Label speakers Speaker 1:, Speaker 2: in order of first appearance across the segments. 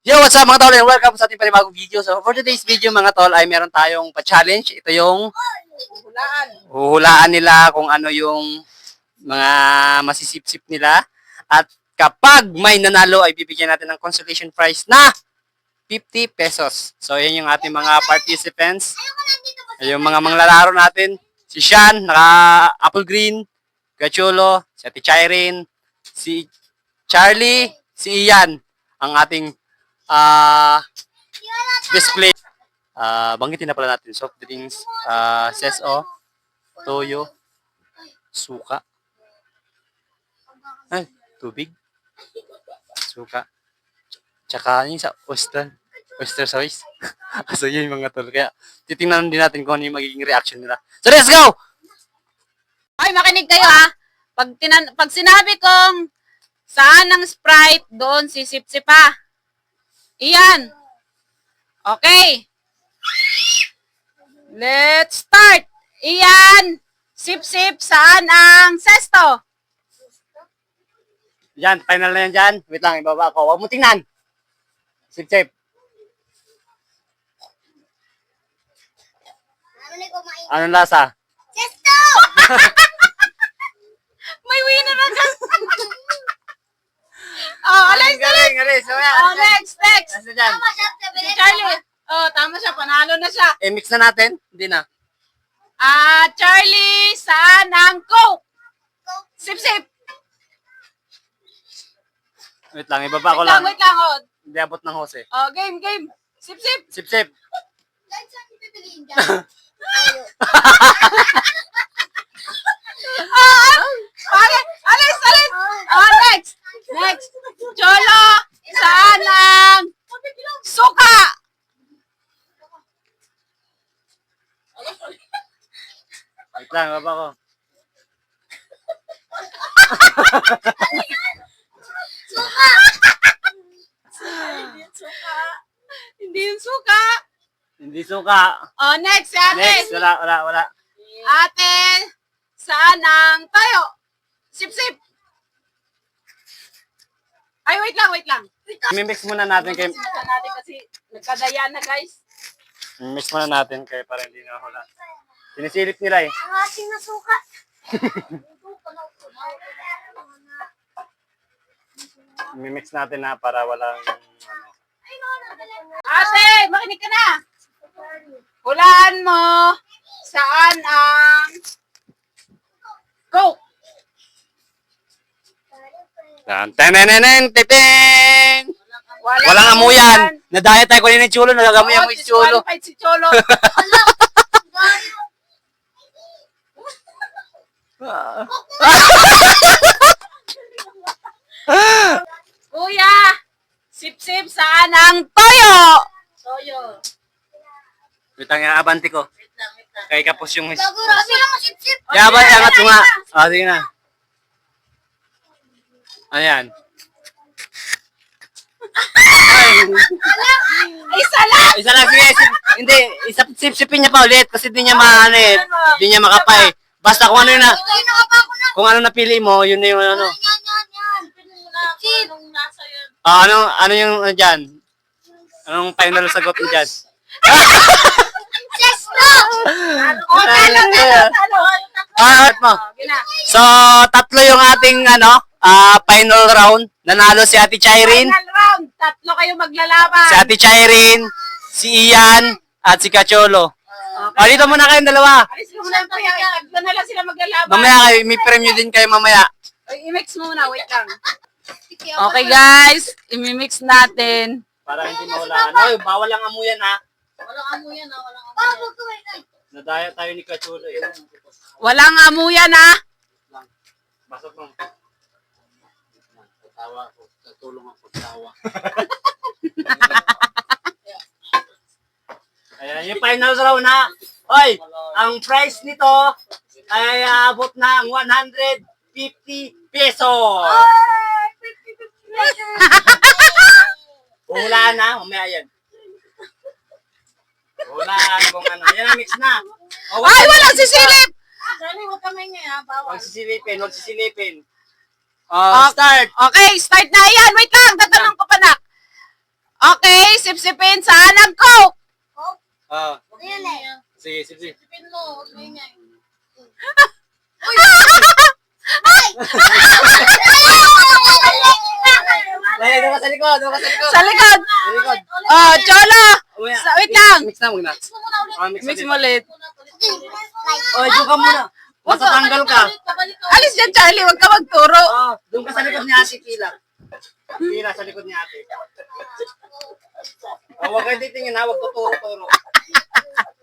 Speaker 1: Yo, what's up mga tol and welcome sa ating panibagong video. So for today's video mga tol ay meron tayong pa-challenge. Ito yung huhulaan nila kung ano yung mga masisip-sip nila. At kapag may nanalo ay bibigyan natin ng consolation prize na 50 pesos. So yan yung ating mga participants. Yung mga manglalaro natin. Si Sean, naka apple green. Gacholo, si Ate Chirene, si Charlie, si Ian, ang ating display. Banggitin na pala natin. Soft drinks, seso, toyo, suka. Ay, tubig. Suka. Tsaka yung sa oyster sauce. So yun yung mga tol. Kaya titingnan din natin kung ano yung magiging reaction nila. So let's go!
Speaker 2: Ay, makinig kayo ha. Pag sinabi kong saan ang Sprite, doon sisip-sip ha. Iyan. Okay. Let's start. Iyan. Sip-sip, saan ang sesto?
Speaker 1: Yan, final na yan dyan. Wait lang, ibaba ako. Huwag mo tingnan. Sip-sip. Anong lasa?
Speaker 3: Sesto!
Speaker 2: May winner na ka. Oh, alis.
Speaker 1: Alis.
Speaker 2: Oh, next.
Speaker 1: Nasa dyan.
Speaker 2: Si Charlie. Oh, tama siya. Panalo na siya.
Speaker 1: Mix na natin. Hindi na.
Speaker 2: Charlie, saan ang Coke? Sip-sip.
Speaker 1: Wait lang, ibaba ko
Speaker 2: Wait lang.
Speaker 1: lang.
Speaker 2: Oh.
Speaker 1: Hindi abot ng hose.
Speaker 2: Oh, game. Sip-sip.
Speaker 1: Sip-sip.
Speaker 3: Guys, saan yung pipiliin dyan?
Speaker 2: Bakit? Alis. Oh, next. Cholo, saan ang suka?
Speaker 1: Wait lang, ibaba ko.
Speaker 2: Hindi yung suka.
Speaker 1: Hindi suka.
Speaker 2: Oh, next, si ate.
Speaker 1: Next, wala.
Speaker 2: Ate, saan ang tayo? Sip-sip. Ay, wait lang.
Speaker 1: Mimix muna natin kay...
Speaker 2: Ito natin kasi nagkadaya na, guys.
Speaker 1: Mimix muna natin kay para hindi na hula. Sinisilip nila eh.
Speaker 3: Ang ating nasuka.
Speaker 1: Mimix natin na para walang...
Speaker 2: Ate, makinig ka na. Hulaan mo saan ang Coke.
Speaker 1: Tenen! Walang amuyan. Nadaya tayo kunin ng chulo. Nagagamoy mo yung chulo.
Speaker 2: Disqualified si Cholo. Kuya, sip-sip saan ang toyo? Toyo.
Speaker 1: Wait lang, abanti ko. Kay kapos yung...
Speaker 3: Bago rami lang masip-sip.
Speaker 1: Yaban, angat mo nga. Sige na. Ayan.
Speaker 2: Isa lang.
Speaker 1: Isa lang, sige. Hindi, sip-sipin niya pa ulit kasi di niya maano eh. Di niya makapay. Basta kung ano yun na,
Speaker 3: Nakapa ko na.
Speaker 1: kung ano napili mo, yun na yung ano.
Speaker 3: Yan. Sip.
Speaker 1: Ano yung dyan? Anong final sagot mo dyan?
Speaker 3: Sesto!
Speaker 2: Oh, talo.
Speaker 1: At mo.
Speaker 2: Gina.
Speaker 1: So, tatlo yung ating final round. Nanalo si Ate Chirene,
Speaker 2: Final round. Tatlo kayo maglalaban.
Speaker 1: si Ate Chirene, si Ian, at si Kacholo.
Speaker 2: Okay.
Speaker 1: Dito muna kayong dalawa.
Speaker 2: Alis mo muna yung kuya. Tatlo na lang sila maglalaban.
Speaker 1: Mamaya kayo, may premyo din kayo mamaya.
Speaker 2: I-mix muna. Wait lang. Okay guys, i-mix natin.
Speaker 1: Para hindi mawalaan. Oy, bawal ang amuyan ha.
Speaker 3: Walang amuyan. Bago ko eh.
Speaker 1: Nadaya tayo ni Kacholo eh.
Speaker 2: Walang amuyan ha.
Speaker 1: Basot mo. Tawa ako. Tutulong ako tawa. Ayan, yung final round na. Oy, ang price nito ay abot na ang 150 pesos. Hulaan na, mamaya yan. Hulaan kung ano. Yan ang mix na. O,
Speaker 2: Ay, walang sisilip!
Speaker 1: Huwag sisilipin.
Speaker 2: Okay.
Speaker 1: Start.
Speaker 2: Okay, start na yan. Wait lang, tatanong ko pa na. Okay, sip-sipin sa anang Coke.
Speaker 1: Ah,
Speaker 3: Ayan eh.
Speaker 1: sige, sige.
Speaker 3: Sipin mo. Huwag maingay.
Speaker 1: Lay, doon ka sa likod, doon ka sa likod.
Speaker 2: Sa likod.
Speaker 1: Sa likod.
Speaker 2: Oh, Cholo.
Speaker 1: Umaya.
Speaker 2: Wait lang.
Speaker 1: Mix na muna.
Speaker 3: Mix mo muna ulit.
Speaker 1: Ah, mix
Speaker 2: Mix
Speaker 1: ulit.
Speaker 2: mo ulit.
Speaker 1: Oy, doon ka muna. Matatanggal ka.
Speaker 2: Alis dyan, Charlie. Huwag ka magturo.
Speaker 1: Oh, doon ka sa likod ni ate, Pila. Pila sa likod ni ate. Oh, huwag kayo titingin ha, huwag tuturo-turo.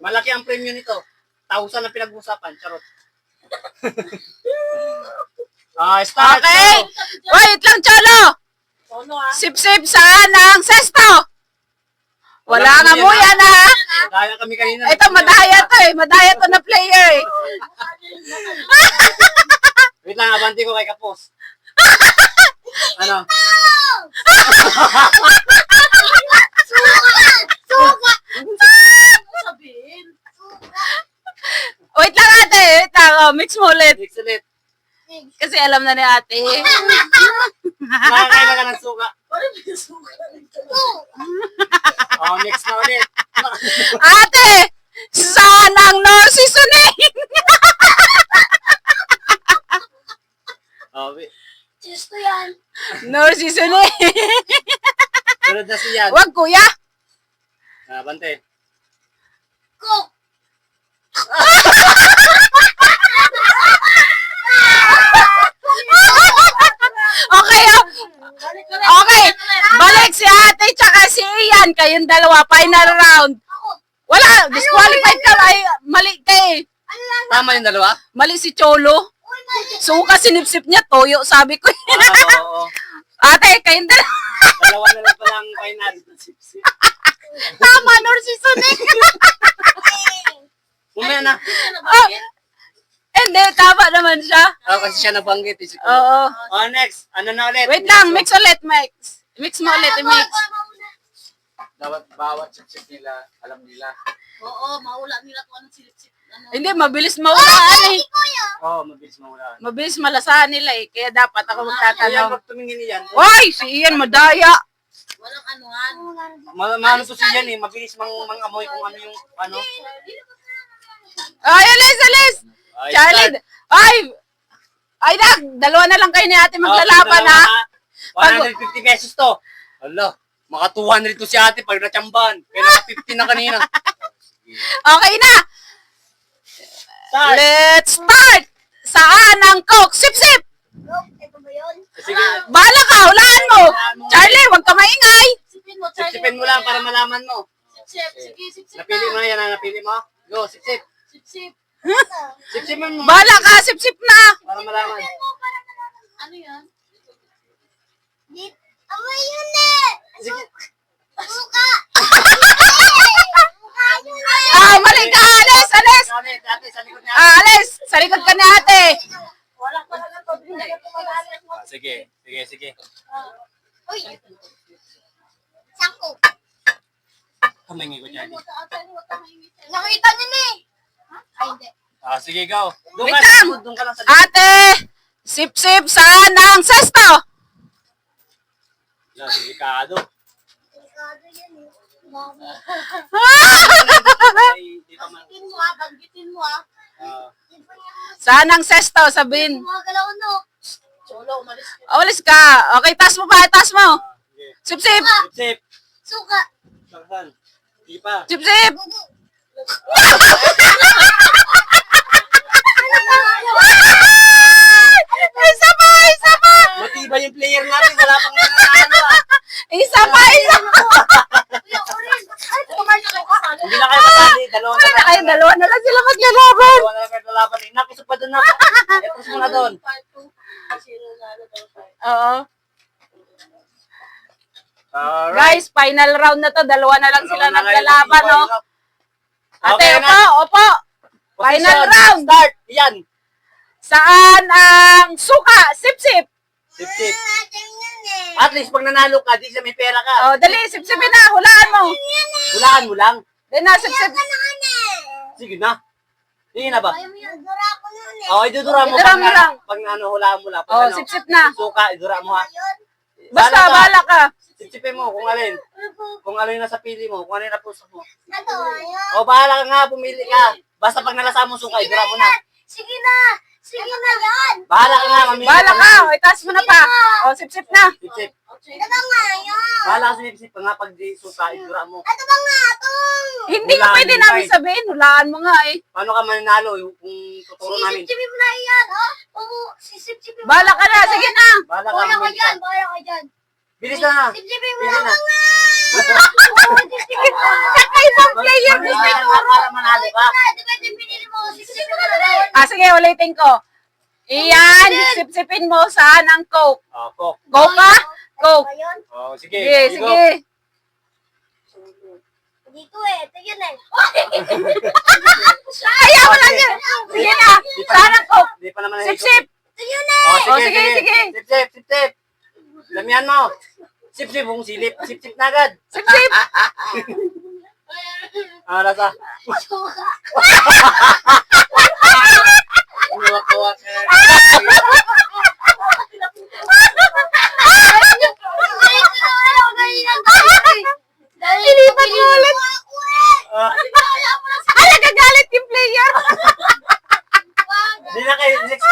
Speaker 1: Malaki ang premium nito. 1,000 na pinag-usapan, charot. Start.
Speaker 2: Okay. Wait lang, Cholo. Sip-sip sa anang sesto. Wala nga mo yan, ha?
Speaker 1: Daya kami kanina.
Speaker 2: Ito, madaya to eh. Madaya to na player eh.
Speaker 1: Wait lang, abanti ko kay Kapos. Ano?
Speaker 2: Wait lang, ate. Wait lang. Oh, mix mo ulit.
Speaker 1: Mix ulit.
Speaker 2: Kasi alam na ni ate.
Speaker 1: Nakakain na ka ng suka. Oh, mix na ulit.
Speaker 2: Ate! Sanang no seasoning!
Speaker 1: Oh, wait.
Speaker 3: Gusto yan.
Speaker 2: No seasoning!
Speaker 1: Sunod na siya.
Speaker 2: Wag, kuya!
Speaker 1: Bante.
Speaker 3: Cook.
Speaker 2: Okay, oh. Okay. Balik si ate tsaka si Ian. Kayong dalawa, final round. Wala, disqualified ka. Ay, mali ka eh.
Speaker 1: Tama yung dalawa?
Speaker 2: Mali si Cholo. Suka sinipsip niya, toyo, sabi ko.
Speaker 1: Oo.
Speaker 2: Ate, kayong dalawa.
Speaker 1: Dalawa na lang palang final.
Speaker 2: Tama, no seasoning.
Speaker 1: Umaya na.
Speaker 2: Oh, hindi, tama naman siya.
Speaker 1: Oh, kasi siya nabanggit.
Speaker 2: Oo.
Speaker 1: Oh, next. Ano na ulit?
Speaker 2: Wait lang, mix ulit, mix. Mix mo ulit, mix.
Speaker 1: Dapat bawat sip nila, alam nila.
Speaker 3: Oo, maula nila kung anong silip-silip.
Speaker 2: Hindi, mabilis maulaan eh.
Speaker 1: Oh, mabilis mawala.
Speaker 2: Mabilis malasahan nila eh. Kaya dapat ako
Speaker 1: Ayan,
Speaker 2: magtatanong.
Speaker 1: pag tumingin niyan.
Speaker 2: Hoy, si Ian madaya.
Speaker 3: Walang anuhan.
Speaker 1: Maano to siya eh, mabilis mang-amoy kung ano yung ano.
Speaker 2: Ay, alis, alis.
Speaker 1: Ay,
Speaker 2: Charlie, ay. Ay, dalawa na lang kayo ni ate maglalaban ha.
Speaker 1: 150 pesos to. Hala, maka 200 to si ate pag natsambahan. Kaya naka 50 na kanina.
Speaker 2: Okay na.
Speaker 1: Start!
Speaker 2: Let's start. Saan ang Coke? Sip-sip.
Speaker 3: Ito ba yun?
Speaker 1: Sige,
Speaker 2: Bahala ka, hulaan mo. Charlie, huwag ka maingay.
Speaker 3: Sipin mo, Charlie.
Speaker 1: sipsipin mo lang para malaman mo.
Speaker 3: Sip-sip. Sige, sip-sip
Speaker 1: Napili mo
Speaker 3: na.
Speaker 1: na yan, napili mo. Go, sip-sip.
Speaker 3: Sip-sip.
Speaker 1: Sip-sipin mo.
Speaker 2: Bahala ka, sip-sip na.
Speaker 1: Para malaman.
Speaker 3: Ano yan? Amoy yun eh!
Speaker 1: Sige.
Speaker 3: Suka!
Speaker 2: Ah, mali ka, alis, alis.
Speaker 1: Ate, ate, sa likod niya.
Speaker 2: Ah, alis. Sa likod ka ni ate.
Speaker 3: Wala talaga to.
Speaker 1: Sige, sige, sige.
Speaker 3: Uy! Sangko.
Speaker 1: Kamingi ko dyan.
Speaker 3: Nakita niyo na eh! Ay, hindi.
Speaker 1: Sige, go. Doon
Speaker 2: Wait
Speaker 1: ka
Speaker 2: lang.
Speaker 1: doon ka lang sa likod.
Speaker 2: Ate, sip-sip saan ang sesto?
Speaker 1: Yan, delikado.
Speaker 3: Delikado yan eh.
Speaker 1: Ay, dito man.
Speaker 3: Banggitin mo ah, banggitin mo ah.
Speaker 2: Saan ang sesto? Sabihin.
Speaker 3: Mga galaw no. Cholo, umalis ka.
Speaker 2: Alis ka. Okay, taas mo pa, taas mo.
Speaker 1: Sige.
Speaker 2: Sip-sip.
Speaker 1: Sip.
Speaker 3: Suka.
Speaker 1: Saksan. Sige pa.
Speaker 2: Sip-sip. Isa pa, isa pa.
Speaker 1: Matibay yung player natin. Wala pang ano ah.
Speaker 2: Isa pa, isa pa.
Speaker 3: Kuya, orin. Ay, kumain ka ka.
Speaker 1: Hindi na kayo kasali. Dalawa na lang.
Speaker 2: Ay, dalawa na lang sila maglalaban.
Speaker 1: Dalawa na lang kayo lalaban. Nakisap pa doon na. Etos mo na doon.
Speaker 2: Oo.
Speaker 1: Alright.
Speaker 2: Guys, final round na to. Dalawa na lang sila naglalaban, no? Ate,
Speaker 1: Okay
Speaker 2: opo,
Speaker 1: na.
Speaker 2: opo. Final
Speaker 1: Position.
Speaker 2: round.
Speaker 1: Start. Yan.
Speaker 2: Saan ang suka? Sip-sip.
Speaker 1: Sip-sip. At least pag nanalo ka, di siya may pera ka.
Speaker 2: Oh, dali, sip-sipin na. Hulaan mo.
Speaker 1: Hulaan mo lang.
Speaker 2: Dali na, sip-sip.
Speaker 1: Sige na. Sige na ba?
Speaker 3: Ayaw mo yun. Dura ko nun eh.
Speaker 1: Oh, idudura mo.
Speaker 2: Idudura mo lang.
Speaker 1: Pag ano, hulaan mo lang. Pag
Speaker 2: Oh,
Speaker 1: ano,
Speaker 2: sip-sip na.
Speaker 1: suka, idura mo ha.
Speaker 2: Basta,
Speaker 1: Bahala ka.
Speaker 2: bahala ka.
Speaker 1: Sipsipin mo kung alin. Kung alin yung nasa pili mo, kung alin na puso mo.
Speaker 3: Ito, ayun.
Speaker 1: O, bahala ka nga, pumili ka. Basta pag nalasa mo suka, idura mo na.
Speaker 3: Sige na. Sige na yan.
Speaker 1: Bahala ka nga, mamili.
Speaker 2: Bahala ka. O, itaas mo na pa. O, sip-sip na.
Speaker 1: Sip-sip.
Speaker 3: Ito ba nga yun?
Speaker 1: Bahala ka sa sip-sip nga pag di suka, idura mo.
Speaker 3: Ito ba nga ito?
Speaker 2: Hindi ko
Speaker 1: Hulaan
Speaker 2: pwede
Speaker 1: mo,
Speaker 2: namin
Speaker 1: guys.
Speaker 2: sabihin. Hulaan mo nga eh.
Speaker 1: Paano ka mananalo yung kung tuturo namin?
Speaker 3: Sisip-sipin mo na yan. Oo, sisip-sipin mo.
Speaker 2: Bahala ka na. Sige na.
Speaker 1: Bahala ka,
Speaker 3: Bahala ka
Speaker 1: mamili
Speaker 3: dyan.
Speaker 1: ka.
Speaker 3: Bahala ka dyan.
Speaker 1: Bilis na.
Speaker 3: Sisip-sipin mo
Speaker 1: Bilis
Speaker 3: na
Speaker 1: na.
Speaker 3: nga.
Speaker 2: Kakaibang player.
Speaker 1: Mamili ka nga para manalo ka.
Speaker 3: Di ba yung pinili mo? Sisip-sipin mo na.
Speaker 2: Ah, sige, ulitin ko. Iyan, sip-sipin mo sa ng Coke.
Speaker 1: O, Coke.
Speaker 2: Go ka? Coke.
Speaker 3: Ayun.
Speaker 1: O, sige.
Speaker 2: Sige,
Speaker 1: Go.
Speaker 2: sige.
Speaker 3: Dito eh. Ito yun eh.
Speaker 2: Ayaw mo lang yun. Sige na. Sa ng Coke.
Speaker 1: Di pa naman
Speaker 2: Sip-sip.
Speaker 3: Ito yun eh.
Speaker 1: O,
Speaker 2: O, sige, sige.
Speaker 1: Sip-sip, sip-sip. Damihan mo. Sip-sip, kung silip. Sip-sip na agad.
Speaker 2: Sip-sip.
Speaker 1: Ah, nasa.
Speaker 3: Suka.
Speaker 1: Kuha-kuha ka.
Speaker 2: Ilipat mo ulit.
Speaker 1: Ah,
Speaker 2: Ala, gagalit yung player.
Speaker 1: Di na kayo. Next.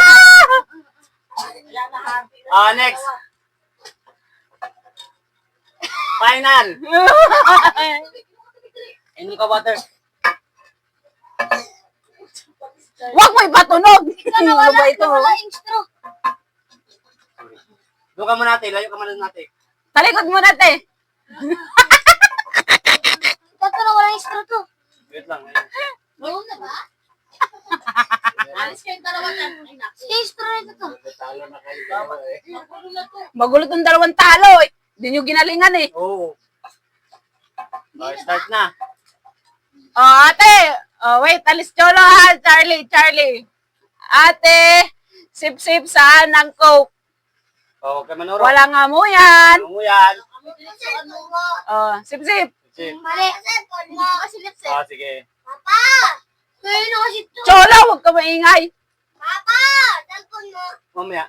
Speaker 1: Next. Final. Inom ka water.
Speaker 2: Huwag mo ipatunog. Ano ba ito?
Speaker 1: Doon ka muna natin. Layo ka muna natin.
Speaker 2: Talikod mo na, te.
Speaker 3: Ito na walang istro to.
Speaker 1: Wait lang.
Speaker 3: Noon na ba? Alis kayong dalawa dyan. Istro na ito to.
Speaker 1: Talo na kayo. dalawa eh.
Speaker 2: Magulo tong dalawang talo. Hindi nyo ginalingan eh.
Speaker 1: Oo. Start na.
Speaker 2: Oh, ate. Oh, wait. Alis Cholo ha. Charlie. Ate. Sip-sip sa ng Coke.
Speaker 1: O, kay Manoro.
Speaker 2: Walang amuyan.
Speaker 1: Ano mo yan?
Speaker 2: Oh, sip-sip.
Speaker 1: Sip.
Speaker 3: Mali. Hindi ko kasi lips eh.
Speaker 1: Sige.
Speaker 3: Papa! Ngayon ako si to.
Speaker 2: Cholo, huwag ka maingay.
Speaker 3: Papa! Dalpon mo.
Speaker 1: Mamaya.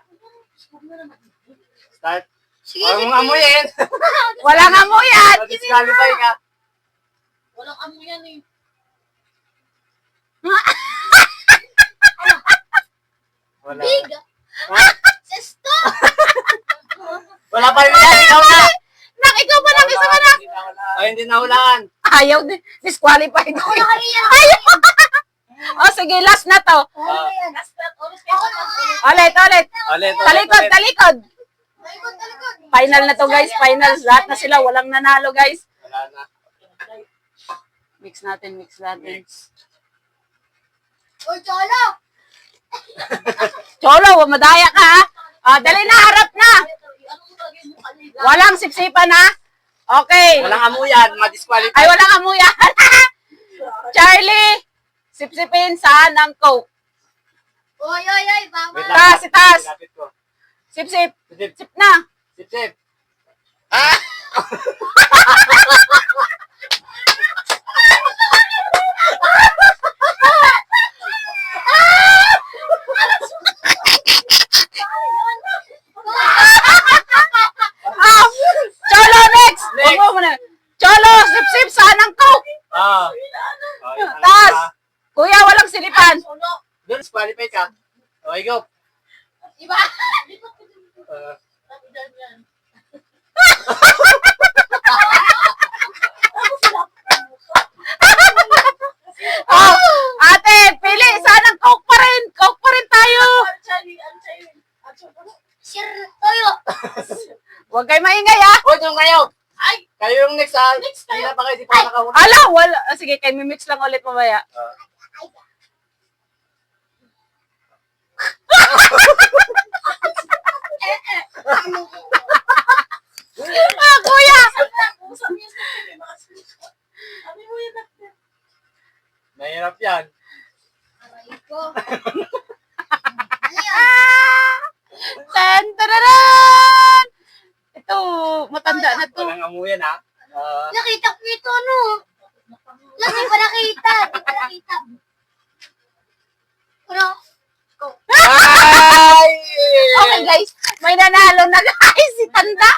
Speaker 1: Start.
Speaker 3: Sige,
Speaker 1: Huwag mong amuyin.
Speaker 2: Walang amuyan.
Speaker 1: Disqualify ka.
Speaker 3: Walang amo yan eh.
Speaker 1: Wala.
Speaker 3: Big!
Speaker 1: Ha?
Speaker 3: Sesto!
Speaker 1: Wala pa rin yan. Ikaw na.
Speaker 2: Nak, ikaw pa lang. Isa ka na.
Speaker 1: Ay, hindi nahulaan.
Speaker 2: Ayaw. Disqualified.
Speaker 3: Ako na kanina.
Speaker 2: Ayaw. Oh, sige. Last na to.
Speaker 3: Ako na yan. Ako na.
Speaker 2: Ulit.
Speaker 1: Ulit.
Speaker 2: Talikod.
Speaker 3: Talikod.
Speaker 2: Final na to, guys. Final. Lahat na sila. Walang nanalo, guys.
Speaker 1: Wala na.
Speaker 2: Mix natin.
Speaker 1: Next.
Speaker 3: O, Cholo!
Speaker 2: Cholo, madaya ka, ha? Ah, dali na, harap na. Walang sipsipan, ha? Okay.
Speaker 1: Walang amuyan. Ma-disqualify.
Speaker 2: Ay, walang amuyan. Charlie, sipsipin sa ng Coke.
Speaker 3: Oy, baba.
Speaker 1: Wait lang.
Speaker 2: Taas, itaas.
Speaker 1: Lapit ko.
Speaker 2: Sip-sip.
Speaker 1: Sip.
Speaker 2: Sip na.
Speaker 1: Sip.
Speaker 2: Ah, Cholo, next.
Speaker 1: Next.
Speaker 2: Huwag mo muna. Cholo, sip-sip sa ng Coke.
Speaker 1: Ah.
Speaker 2: Taas. Kuya, walang silipan.
Speaker 1: Doon, disqualify ka. Okay, go.
Speaker 3: Iba?
Speaker 1: Uh,
Speaker 2: Oh, ate, pili. Saan ang Coke pa rin? Coke pa rin tayo.
Speaker 3: Sir Toyo.
Speaker 2: Huwag kayo maingay, ha?
Speaker 1: Hoy, doon kayo.
Speaker 3: Ay!
Speaker 1: Kayo yung next, ha? Hindi na pa kayo, di pa nakahuli.
Speaker 2: Ala, wala. Ah, sige, kayo mimix lang ulit mamaya. Ah, kuya!
Speaker 1: Mahirap yan.
Speaker 3: Aray ko.
Speaker 2: Ah! Tan, tararan! Ito, matanda na to.
Speaker 1: Walang amuyan, ha?
Speaker 3: Nakita ko ito, no? Lang, di pa nakita. Ano?
Speaker 1: Ay!
Speaker 2: Okay, guys. May nanalo na, guys. Si Tanda.